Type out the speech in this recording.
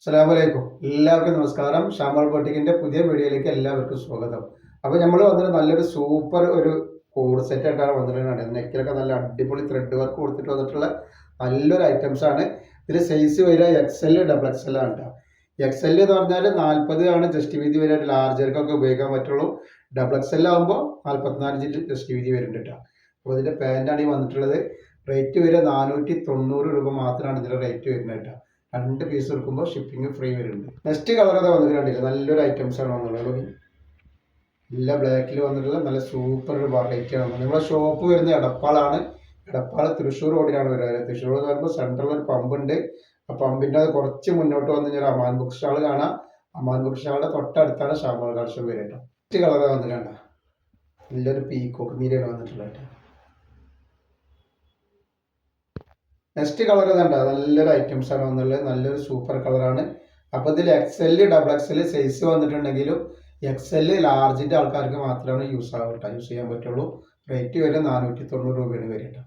അസ്സലാമലൈക്കും. എല്ലാവർക്കും നമസ്കാരം. ഷാമൽ ബോട്ടിക്കിന്റെ പുതിയ വീഡിയോയിലേക്ക് എല്ലാവർക്കും സ്വാഗതം. അപ്പോൾ നമ്മൾ വന്നിട്ട് നല്ലൊരു സൂപ്പർ ഒരു കോഡ് സെറ്റ് ആയിട്ടാണ് വന്നിട്ടുള്ളത്. നെക്കിലൊക്കെ നല്ല അടിപൊളി ത്രെഡ് വർക്ക് കൊടുത്തിട്ട് വന്നിട്ടുള്ള നല്ലൊരു ഐറ്റംസ് ആണ്. ഇതിൽ സൈസ് വരിക XL ഡബിൾ XL ആണ് കേട്ടോ. XL എന്ന് പറഞ്ഞാൽ 40 ആണ് ജസ്റ്റ് വീതി വരിക, ലാർജർക്കൊക്കെ ഉപയോഗിക്കാൻ പറ്റുള്ളൂ. ഡബിൾ XL ആകുമ്പോൾ 44 ഇഞ്ച് ജസ്റ്റ് വീതി വരുന്നുണ്ട് കേട്ടോ. അപ്പോൾ ഇതിന്റെ പാൻ്റാണ് ഈ വന്നിട്ടുള്ളത്. റേറ്റ് വരിക 490 രൂപ മാത്രമാണ് ഇതിന്റെ റേറ്റ് വരുന്നത് കേട്ടോ. 2 പീസ് എടുക്കുമ്പോൾ ഷിപ്പിംഗ് ഫ്രീ വരുന്നുണ്ട്. നെക്സ്റ്റ് കളർ അതാ വന്നിട്ട് കണ്ടില്ല, നല്ലൊരു ഐറ്റംസ് ആണ് വന്നുള്ളത്. എല്ലാ ബ്ലാക്കിൽ വന്നിട്ടുള്ള നല്ല സൂപ്പർ ഒരു വെറൈറ്റി ആണ്. നമ്മുടെ ഷോപ്പ് വരുന്നത് എടപ്പാളാണ്. എടപ്പാൾ തൃശ്ശൂർ റോഡിലാണ് വരുന്നത്. തൃശ്ശൂർ എന്ന് പറയുമ്പോൾ സെൻട്രലിൽ ഒരു പമ്പ് ഉണ്ട്. ആ പമ്പിൻ്റെ അത് കുറച്ച് മുന്നോട്ട് വന്നു കഴിഞ്ഞാൽ അമാൻ ബുക്ക് സ്റ്റാൾ കാണാം. അമാൻ ബുക്ക് സ്റ്റാളിന്റെ തൊട്ടടുത്താണ് ഷാമൽ കളക്ഷൻ വരുന്നത്. നെക്സ്റ്റ് കളർ വന്നിട്ട് കണ്ട നല്ലൊരു പീക്കോക്ക് നീരാണ് വന്നിട്ടുള്ളത്. നെക്സ്റ്റ് കളർ ഇതണ്ട നല്ലൊരു ഐറ്റംസ് ആണ് വന്നുള്ളത്. നല്ലൊരു സൂപ്പർ കളറാണ്. അപ്പോൾ ഇതിൽ XL ഡബിൾ XL സൈസ് വന്നിട്ടുണ്ടെങ്കിലും XL ലാർജിന്റെ ആൾക്കാർക്ക് മാത്രമാണ് യൂസ് ചെയ്യാൻ പറ്റുള്ളൂ. റേറ്റ് വരെ 490 രൂപയാണ് വരിക.